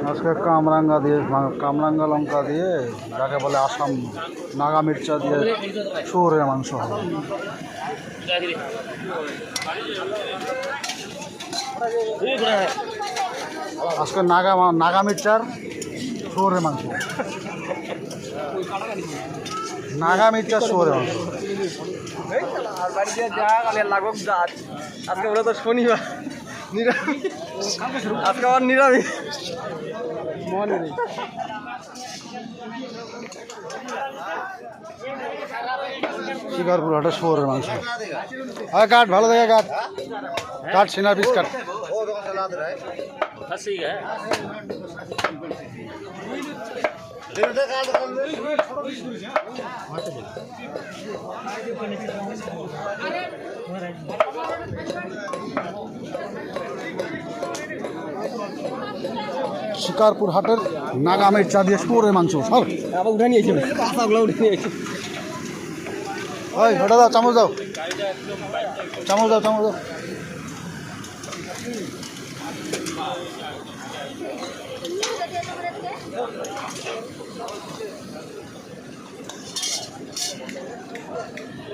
আজকে কামরাঙ্গা দিয়ে কামরাঙ্গা লঙ্কা দিয়ে যাকে বলে আসাম নাগা মির্চা দিয়ে শুয়োরের মাংস হবে। আজকে নাগা মির্চার শুয়োরের মাংস, নাগা মির্চার শুয়োরের মাংস। আজকে ওরা তো শনিবার নিরামিষ, আজকে আমার নিরামিষ। শিকারপুর হাটে শুয়োরের মাংস। হ্যাঁ কাট, ভালো থেকে কাট, কাট সিনার পিস কাট। শিকারপুর হাটের নাগা মির্চা দিয়ে শুয়োরের মাংস সব উঠে নিয়েছি, কাঁচাগুলো উঠে নিয়েছি। ওই ওটা দাও, চামচ দাও, চামচ দাও, চামচ দাও।